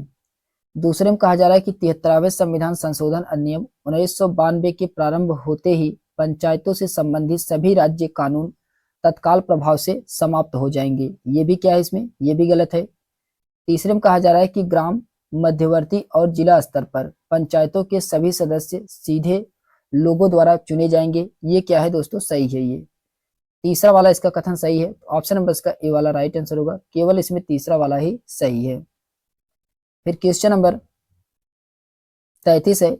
दूसरे में कहा जा रहा है कि 73वें संविधान संशोधन अधिनियम 1992 के प्रारंभ होते ही पंचायतों से संबंधित सभी राज्य कानून तत्काल प्रभाव से समाप्त हो जाएंगे। ये भी क्या है इसमें? ये भी गलत है। तीसरे में कहा जा रहा है कि ग्राम मध्यवर्ती और जिला स्तर पर पंचायतों के सभी सदस्य सीधे लोगों द्वारा चुने जाएंगे। ये क्या है दोस्तों? सही है। ये तीसरा वाला इसका कथन सही है। ऑप्शन नंबर इसका ए वाला राइट आंसर होगा, केवल इसमें तीसरा वाला ही सही है। फिर क्वेश्चन नंबर 33 है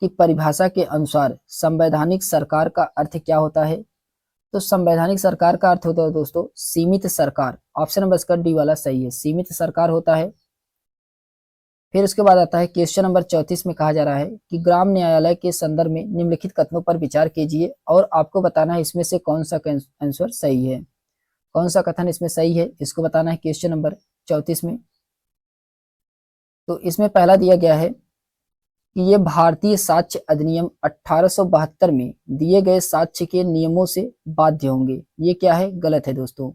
कि परिभाषा के अनुसार संवैधानिक सरकार का अर्थ क्या होता है? तो संवैधानिक सरकार का अर्थ होता है दोस्तों सीमित सरकार। ऑप्शन नंबर इसका डी वाला सही है, सीमित सरकार होता है। फिर उसके बाद आता है क्वेश्चन नंबर 34 में कहा जा रहा है कि ग्राम न्यायालय के संदर्भ में निम्नलिखित कथनों पर विचार कीजिए और आपको बताना है इसमें से कौन सा आंसर सही है, कौन सा कथन इसमें सही है, इसको बताना है क्वेश्चन नंबर 34 में। तो इसमें पहला दिया गया है कि ये भारतीय साक्ष्य अधिनियम 1872 में दिए गए साक्ष्य के नियमों से बाध्य होंगे। ये क्या है? गलत है दोस्तों।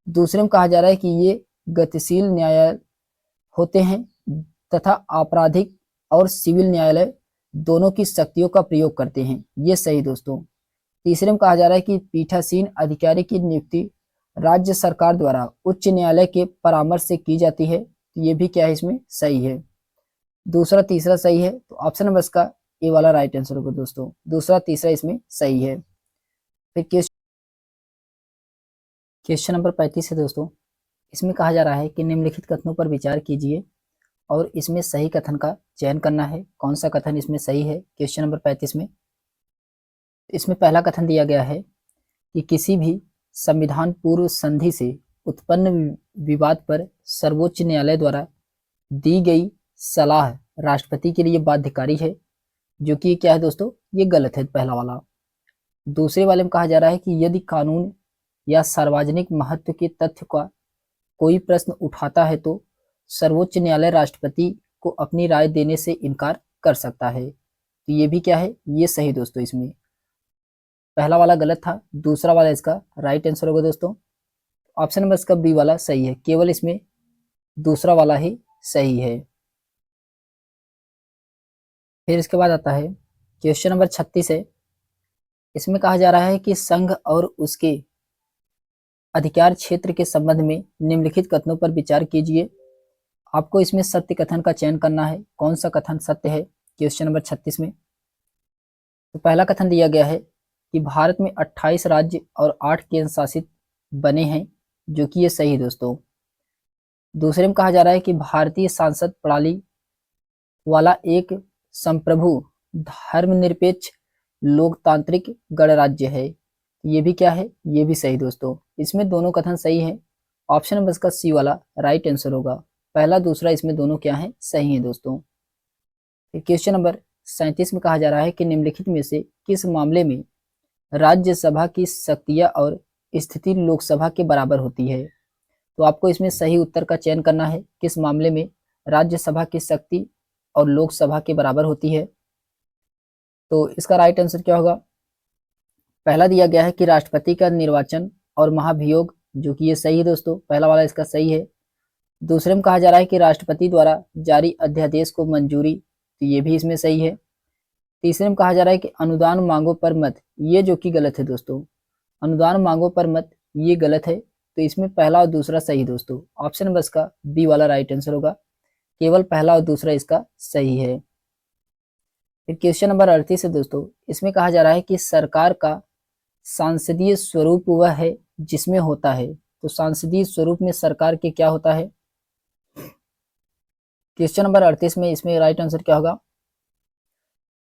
दूसरे में कहा जा रहा है कि ये गतिशील न्यायालय होते हैं तथा आपराधिक और सिविल न्यायालय दोनों की शक्तियों का प्रयोग करते हैं। ये सही दोस्तों। तीसरे में कहा जा रहा है कि पीठासीन अधिकारी की नियुक्ति राज्य सरकार द्वारा उच्च न्यायालय के परामर्श से की जाती है। तो ये भी क्या है इसमें? सही है। दूसरा तीसरा सही है, तो ऑप्शन नंबर इसका ए वाला राइट आंसर होगा दोस्तों। दूसरा तीसरा इसमें सही है। फिर क्वेश्चन नंबर 35 है दोस्तों। इसमें कहा जा रहा है कि निम्नलिखित कथनों पर विचार कीजिए और इसमें सही कथन का चयन करना है। कौन सा कथन इसमें सही है? क्वेश्चन नंबर 35 में इसमें पहला कथन दिया गया है कि किसी भी संविधान पूर्व संधि से उत्पन्न विवाद पर सर्वोच्च न्यायालय द्वारा दी गई सलाह राष्ट्रपति के लिए बाध्यकारी है। जो कि क्या है दोस्तों? ये गलत है पहला वाला। दूसरे वाले में कहा जा रहा है कि यदि कानून या सार्वजनिक महत्व के तथ्य का कोई प्रश्न उठाता है तो सर्वोच्च न्यायालय राष्ट्रपति को अपनी राय देने से इनकार कर सकता है। तो ये भी क्या है? ये सही दोस्तों। इसमें पहला वाला गलत था, दूसरा वाला इसका राइट आंसर होगा दोस्तों। ऑप्शन नंबर इसका बी वाला सही है, केवल इसमें दूसरा वाला ही सही है। फिर इसके बाद आता है क्वेश्चन नंबर 36 है। इसमें कहा जा रहा है कि संघ और उसके अधिकार क्षेत्र के संबंध में निम्नलिखित कथनों पर विचार कीजिए। आपको इसमें सत्य कथन का चयन करना है। कौन सा कथन सत्य है क्वेश्चन नंबर 36 में? तो पहला कथन दिया गया है कि भारत में 28 राज्य और 8 केंद्र शासित बने हैं। जो कि ये सही है दोस्तों। दूसरे में कहा जा रहा है कि भारतीय सांसद प्रणाली वाला एक संप्रभु धर्मनिरपेक्ष लोकतांत्रिक गणराज्य है। ये भी क्या है? ये भी सही दोस्तों। इसमें दोनों कथन सही है। ऑप्शन नंबर इसका सी वाला राइट आंसर होगा। पहला दूसरा इसमें दोनों क्या है? सही है दोस्तों। क्वेश्चन नंबर 37 में कहा जा रहा है कि निम्नलिखित में से किस मामले में राज्यसभा की शक्तियां और स्थिति लोकसभा के बराबर होती है? तो आपको इसमें सही उत्तर का चयन करना है। किस मामले में राज्यसभा की शक्ति और लोकसभा के बराबर होती है? तो इसका राइट आंसर क्या होगा? पहला दिया गया है कि राष्ट्रपति का निर्वाचन और महाभियोग। जो कि ये सही है दोस्तों, पहला वाला इसका सही है। दूसरे में कहा जा रहा है कि राष्ट्रपति द्वारा जारी अध्यादेश को मंजूरी। तो ये भी इसमें सही है। तीसरे में कहा जा रहा है कि अनुदान मांगों पर मत। ये जो कि गलत है दोस्तों। अनुदान मांगों पर मत ये गलत है। तो इसमें पहला और दूसरा सही दोस्तों। ऑप्शन नंबर इसका बी वाला राइट आंसर होगा। केवल पहला और दूसरा इसका सही है। फिर क्वेश्चन नंबर 38 है दोस्तों। इसमें कहा जा रहा है कि सरकार का सांसदीय स्वरूप वह है जिसमें होता है। तो सांसदीय स्वरूप में सरकार के क्या होता है? क्वेश्चन नंबर 38 में इसमें राइट आंसर क्या होगा?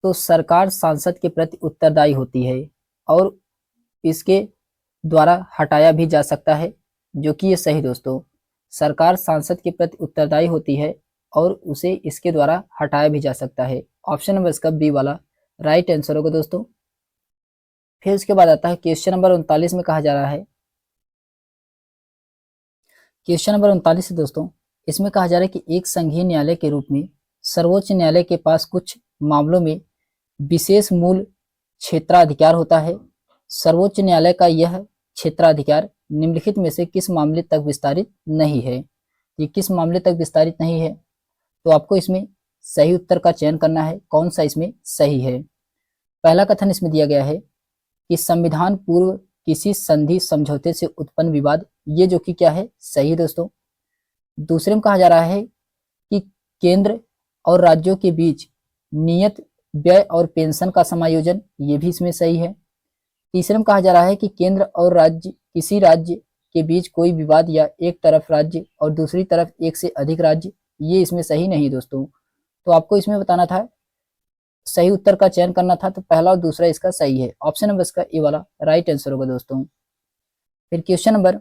तो सरकार सांसद के प्रति उत्तरदायी होती है और इसके द्वारा हटाया भी जा सकता है, जो कि ये सही दोस्तों। सरकार सांसद के प्रति उत्तरदायी होती है और उसे इसके द्वारा हटाया भी जा सकता है। ऑप्शन नंबर इसका बी वाला राइट आंसर होगा दोस्तों। फिर उसके बाद आता है क्वेश्चन नंबर 39 में कहा जा रहा है, क्वेश्चन नंबर 39 है दोस्तों, इसमें कहा जा रहा है कि एक संघीय न्यायालय के रूप में सर्वोच्च न्यायालय के पास कुछ मामलों में विशेष मूल क्षेत्राधिकार होता है। सर्वोच्च न्यायालय का यह क्षेत्राधिकार निम्नलिखित में से किस मामले तक विस्तारित नहीं है? ये किस मामले तक विस्तारित नहीं है? तो आपको इसमें सही उत्तर का चयन करना है, कौन सा इसमें सही है। पहला कथन इसमें दिया गया है कि संविधान पूर्व किसी संधि समझौते से उत्पन्न विवाद, ये जो कि क्या है, सही दोस्तों। दूसरे में कहा जा रहा है कि केंद्र और राज्यों के बीच नियत व्यय और पेंशन का समायोजन, ये भी इसमें सही है। तीसरे में कहा जा रहा है कि केंद्र और राज्य किसी राज्य के बीच कोई विवाद या एक तरफ राज्य और दूसरी तरफ एक से अधिक राज्य, ये इसमें सही नहीं दोस्तों। तो आपको इसमें बताना था, सही उत्तर का चयन करना था, तो पहला और दूसरा इसका सही है। ऑप्शन नंबर इसका ए वाला राइट आंसर होगा दोस्तों। फिर क्वेश्चन नंबर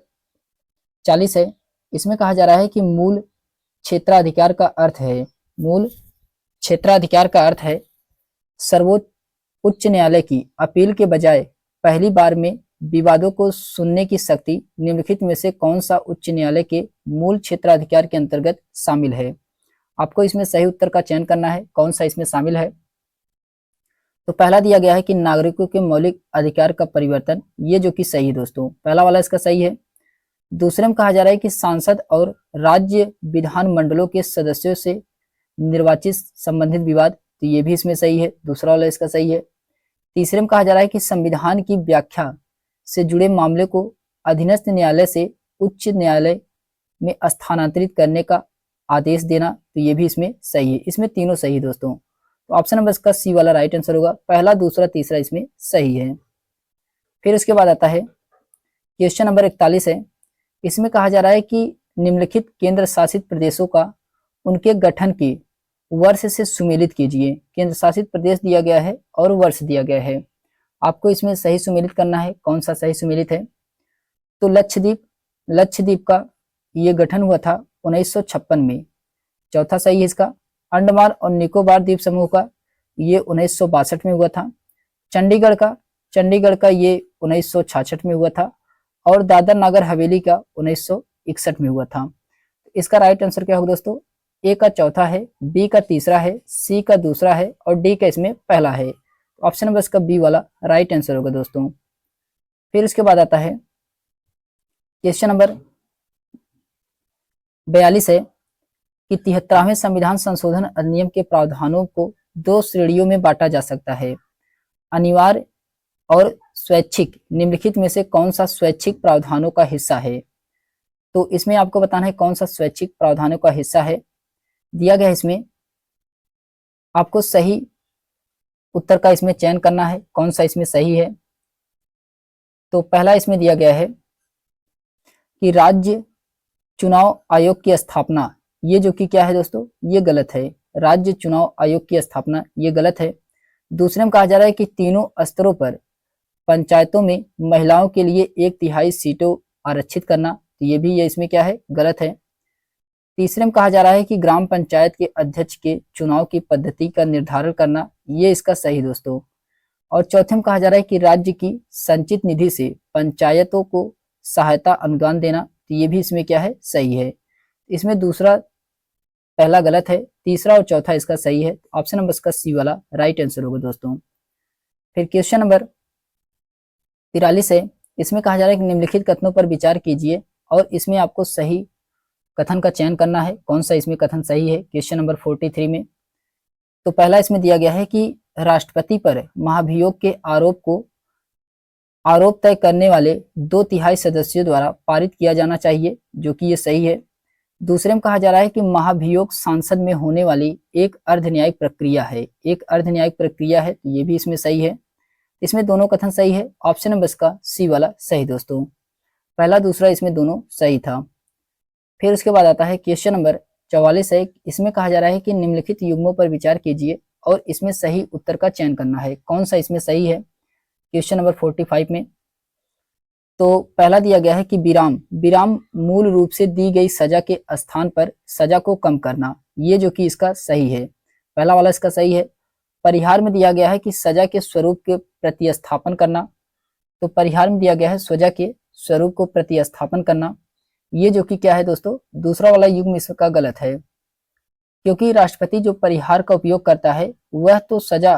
40 है, इसमें कहा जा रहा है कि मूल क्षेत्राधिकार का अर्थ है, मूल क्षेत्राधिकार का अर्थ है सर्वोच्च उच्च न्यायालय की अपील के बजाय पहली बार में विवादों को सुनने की शक्ति निम्नलिखित में से कौन सा उच्च न्यायालय के मूल क्षेत्राधिकार के अंतर्गत शामिल है? आपको इसमें सही उत्तर का चयन करना है, कौन सा इसमें शामिल है। तो पहला दिया गया है कि नागरिकों के मौलिक अधिकार का परिवर्तन, ये जो कि सही है दोस्तों, पहला वाला इसका सही है। दूसरे में कहा जा रहा है कि सांसद और राज्य विधान मंडलों के सदस्यों से निर्वाचित संबंधित विवाद, तो ये भी इसमें सही है, दूसरा वाला इसका सही है। तीसरे में कहा जा रहा है कि संविधान की व्याख्या से जुड़े मामले को अधीनस्थ न्यायालय से उच्च न्यायालय में स्थानांतरित करने का आदेश देना, तो ये भी इसमें सही है। इसमें तीनों सही है दोस्तों। तो ऑप्शन नंबर इसका सी वाला राइट आंसर होगा, पहला दूसरा तीसरा इसमें सही है। फिर उसके बाद आता है क्वेश्चन नंबर 41 है, इसमें कहा जा रहा है कि निम्नलिखित केंद्र शासित प्रदेशों का उनके गठन के वर्ष से सुमेलित कीजिए। केंद्र शासित प्रदेश दिया गया है और वर्ष दिया गया है, आपको इसमें सही सुमेलित करना है, कौन सा सही सुमेलित है। तो लक्षद्वीप का ये गठन हुआ था 1956 में, चौथा सही है इसका। अंडमान और निकोबार द्वीप समूह का ये 1962 में हुआ था। चंडीगढ़ का ये 1966 में हुआ था और दादर नगर हवेली का 1961 में हुआ था। इसका राइट आंसर क्या होगा दोस्तों, ए का चौथा है, बी का तीसरा है, सी का दूसरा है और डी का इसमें पहला है। ऑप्शन नंबर इसका बी वाला राइट आंसर होगा दोस्तों। फिर इसके बाद आता है क्वेश्चन नंबर 42 है कि 73वें संविधान संशोधन अधिनियम के प्रावधानों को दो श्रेणियों में बांटा जा सकता है, अनिवार्य और स्वैच्छिक। निम्नलिखित में से कौन सा स्वैच्छिक प्रावधानों का हिस्सा है? तो इसमें आपको बताना है कौन सा स्वैच्छिक प्रावधानों का हिस्सा है। दिया गया इसमें आपको सही उत्तर का इसमें चयन करना है, कौन सा इसमें सही है। तो पहला इसमें दिया गया है कि राज्य चुनाव आयोग की स्थापना, ये जो कि क्या है दोस्तों, ये गलत है, राज्य चुनाव आयोग की स्थापना ये गलत है। दूसरे में कहा जा रहा है कि तीनों स्तरों पर पंचायतों में महिलाओं के लिए 1/3 सीटों आरक्षित करना, तो ये भी ये इसमें क्या है, गलत है। तीसरे में कहा जा रहा है कि ग्राम पंचायत के अध्यक्ष के चुनाव की पद्धति का निर्धारण करना, ये इसका सही दोस्तों। और चौथे में कहा जा रहा है कि राज्य की संचित निधि से पंचायतों को सहायता अनुदान देना, तो ये भी इसमें क्या है, सही है। इसमें दूसरा पहला गलत है, तीसरा और चौथा इसका सही है। ऑप्शन नंबर इसका सी वाला राइट आंसर होगा दोस्तों। फिर क्वेश्चन नंबर 43 है, इसमें कहा जा रहा है कि निम्नलिखित कथनों पर विचार कीजिए और इसमें आपको सही कथन का चयन करना है, कौन सा इसमें कथन सही है। क्वेश्चन नंबर 43 में तो पहला इसमें दिया गया है कि राष्ट्रपति पर महाभियोग के आरोप तय करने वाले 2/3 सदस्यों द्वारा पारित किया जाना चाहिए, जो कि ये सही है। दूसरे में कहा जा रहा है कि महाभियोग संसद में होने वाली एक अर्धन्यायिक प्रक्रिया है, एक अर्धन्यायिक प्रक्रिया है, तो ये भी इसमें सही है। इसमें दोनों कथन सही है, ऑप्शन नंबर इसका सी वाला सही दोस्तों, पहला दूसरा इसमें दोनों सही था। फिर उसके बाद आता है क्वेश्चन नंबर 44 है, इसमें कहा जा रहा है कि निम्नलिखित युग्मों पर विचार कीजिए और इसमें सही उत्तर का चयन करना है। कौन सा इसमें सही है क्वेश्चन नंबर 45 में। तो पहला दिया गया है कि विराम, विराम मूल रूप से दी गई सजा के स्थान पर सजा को कम करना, ये जो कि इसका सही है, पहला वाला इसका सही है। परिहार में दिया गया है कि सजा के स्वरूप के प्रतिस्थापन करना, तो परिहार में दिया गया है सजा के स्वरूप को प्रतिस्थापन करना, ये जो कि क्या है दोस्तों, दूसरा वाला युग्म इसका गलत है, क्योंकि राष्ट्रपति जो परिहार का उपयोग करता है वह तो सजा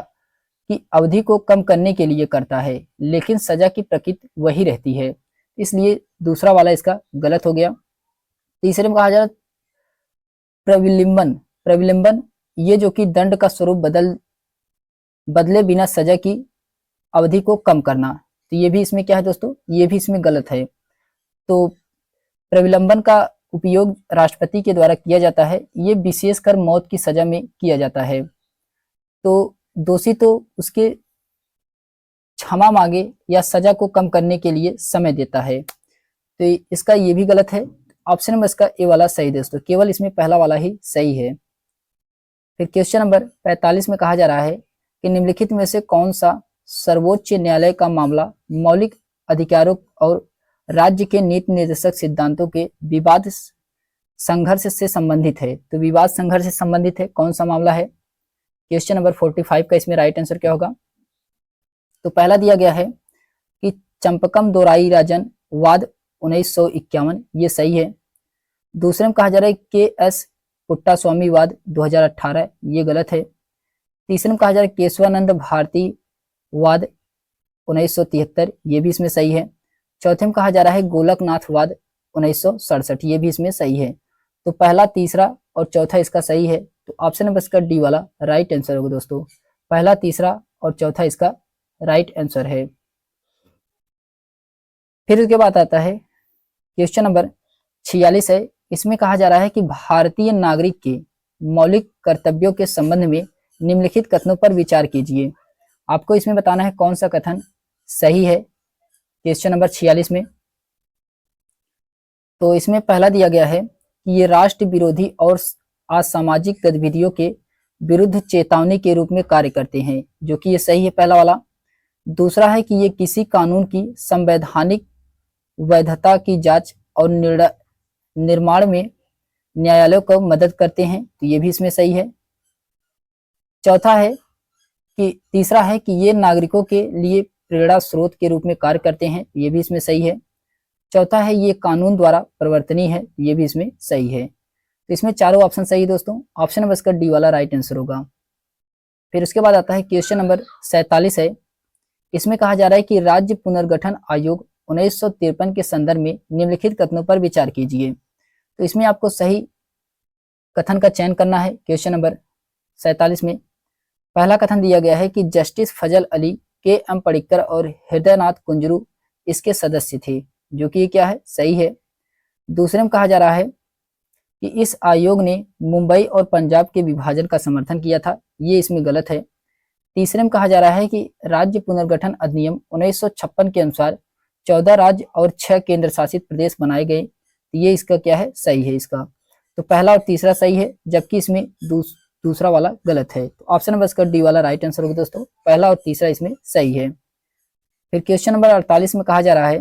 की अवधि को कम करने के लिए करता है, लेकिन सजा की प्रकृति वही रहती है, इसलिए दूसरा वाला इसका गलत हो गया। तीसरे में कहा जा रहा प्रविलिंबन, प्रविलिंबन ये जो कि दंड का स्वरूप बदले बिना सजा की अवधि को कम करना, तो ये भी इसमें क्या है दोस्तों, ये भी इसमें गलत है। तो प्रविलंबन का उपयोग राष्ट्रपति के द्वारा किया जाता है, ये विशेषकर मौत की सजा में किया जाता है। तो दोषी तो उसके क्षमा मांगे या सजा को कम करने के लिए समय देता है, तो इसका ये भी गलत है। ऑप्शन नंबर इसका ए वाला सही दोस्तों, केवल इसमें पहला वाला ही सही है। फिर क्वेश्चन नंबर 45 में कहा जा रहा है कि निम्नलिखित में से कौन सा सर्वोच्च न्यायालय का मामला मौलिक अधिकारों और राज्य के नीति निर्देशक सिद्धांतों के विवाद संघर्ष से संबंधित है। तो विवाद संघर्ष से संबंधित है, कौन सा मामला है क्वेश्चन नंबर 45 का इसमें राइट आंसर क्या होगा। तो पहला दिया गया है कि चंपकम दोराई राजन वाद 1951, ये सही है। दूसरे में कहा जा रहा है के एस पुट्टास्वामी वाद 2018, ये गलत है। तीसरे में कहा जा रहा है केशवानंद भारती वाद 1973, ये भी इसमें सही है। चौथे में कहा जा रहा है गोलकनाथ वाद 1967, ये भी इसमें सही है। तो पहला, तीसरा और चौथा इसका सही है, तो ऑप्शन नंबर इसका डी वाला राइट आंसर होगा दोस्तों। पहला, तीसरा और चौथा इसका राइट आंसर है। फिर उसके बाद आता है क्वेश्चन नंबर 46 है, इसमें कहा जा रहा है कि भारतीय नागरिक के मौलिक कर्तव्यों के संबंध में निम्नलिखित कथनों पर विचार कीजिए। आपको इसमें बताना है कौन सा कथन सही है क्वेश्चन नंबर 46 में। तो इसमें पहला दिया गया है कि ये राष्ट्र विरोधी और असामाजिक गतिविधियों के विरुद्ध चेतावनी के रूप में कार्य करते हैं, जो कि ये सही है, पहला वाला। दूसरा है कि ये किसी कानून की संवैधानिक वैधता की जांच और निर्माण में न्यायालयों को मदद करते हैं, तो ये भी इसमें सही है। चौथा है कि तीसरा है कि ये नागरिकों के लिए प्रेरणा स्रोत के रूप में कार्य करते हैं, ये भी इसमें सही है। चौथा है ये कानून द्वारा परिवर्तनीय है, ये भी इसमें सही है। तो इसमें चारों ऑप्शन सही दोस्तों, ऑप्शन नंबर इसका डी वाला राइट आंसर होगा। फिर उसके बाद आता है क्वेश्चन नंबर 47 है, इसमें कहा जा रहा है कि राज्य पुनर्गठन आयोग 1953 के संदर्भ में निम्नलिखित कथनों पर विचार कीजिए। तो इसमें आपको सही कथन का चयन करना है क्वेश्चन नंबर 47 में। पहला कथन दिया गया है कि जस्टिस फजल अली, के एम पडिक्कर और हृदयनाथ कुंजरू इसके सदस्य थे, जो कि क्या है, सही है। दूसरे में कहा जा रहा है कि इस आयोग ने मुंबई और पंजाब के विभाजन का समर्थन किया था, ये इसमें गलत है। तीसरे में कहा जा रहा है कि राज्य पुनर्गठन अधिनियम 1956 के अनुसार 14 राज्य और 6 केंद्र शासित प्रदेश बनाए गए, तो ये इसका क्या है, सही है इसका। तो पहला और तीसरा सही है, जबकि इसमें दूसरा वाला गलत है। तो ऑप्शन नंबर इसका डी वाला राइट आंसर होगा दोस्तों, पहला और तीसरा इसमें सही है। फिर क्वेश्चन नंबर 48 में कहा जा रहा है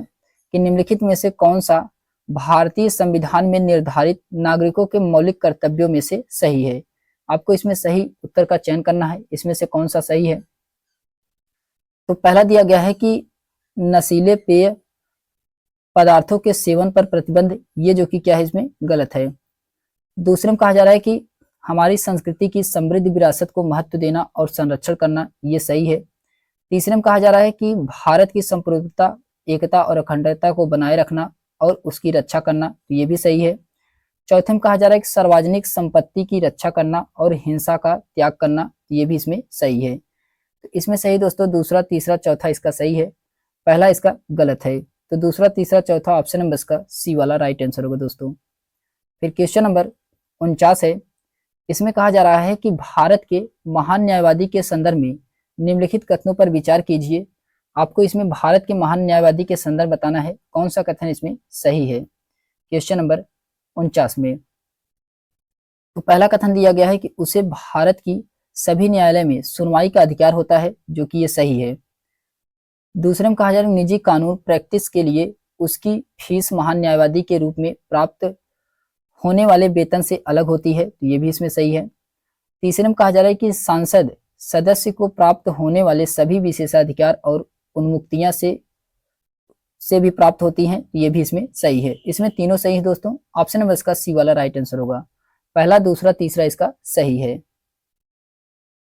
कि निम्नलिखित में से कौन सा भारतीय संविधान में निर्धारित नागरिकों के मौलिक कर्तव्यों में से सही है। आपको इसमें सही उत्तर का चयन करना है, इसमें से कौन सा सही है। तो पहला दिया गया है कि नशीले पेय पदार्थों के सेवन पर प्रतिबंध, ये जो कि क्या है, इसमें गलत है। दूसरे में कहा जा रहा है कि हमारी संस्कृति की समृद्ध विरासत को महत्व देना और संरक्षण करना, ये सही है। तीसरे में कहा जा रहा है कि भारत की संप्रभुता, एकता और अखंडता को बनाए रखना और उसकी रक्षा करना, तो ये भी सही है। चौथे में कहा जा रहा है कि सार्वजनिक संपत्ति की रक्षा करना और हिंसा का त्याग करना, तो ये भी इसमें सही है। तो इसमें सही दोस्तों दूसरा, तीसरा, चौथा इसका सही है, पहला इसका गलत है। तो दूसरा, तीसरा, चौथा ऑप्शन नंबर इसका सी वाला राइट आंसर होगा दोस्तों। फिर क्वेश्चन नंबर 49 है, इसमें कहा जा रहा है कि भारत के महान न्यायवादी के संदर्भ में निम्नलिखित कथनों पर विचार कीजिए। आपको इसमें भारत के महान न्यायवादी के संदर्भ बताना है, कौन सा कथन इसमें सही है क्वेश्चन नंबर 49 में। तो पहला कथन दिया गया है कि उसे भारत की सभी न्यायालय में सुनवाई का अधिकार होता है, जो कि ये सही है। दूसरे में कहा जा रहा है निजी कानून प्रैक्टिस के लिए उसकी फीस महान न्यायवादी के रूप में प्राप्त होने वाले वेतन से अलग होती है, तो ये भी इसमें सही है। तीसरे में कहा जा रहा है कि सांसद सदस्य को प्राप्त होने वाले सभी विशेषाधिकार और उन्मुक्तियां से भी प्राप्त होती हैं, ये भी इसमें सही है। इसमें तीनों सही है दोस्तों। ऑप्शन नंबर इसका सी वाला राइट आंसर होगा। पहला, दूसरा, तीसरा इसका सही है।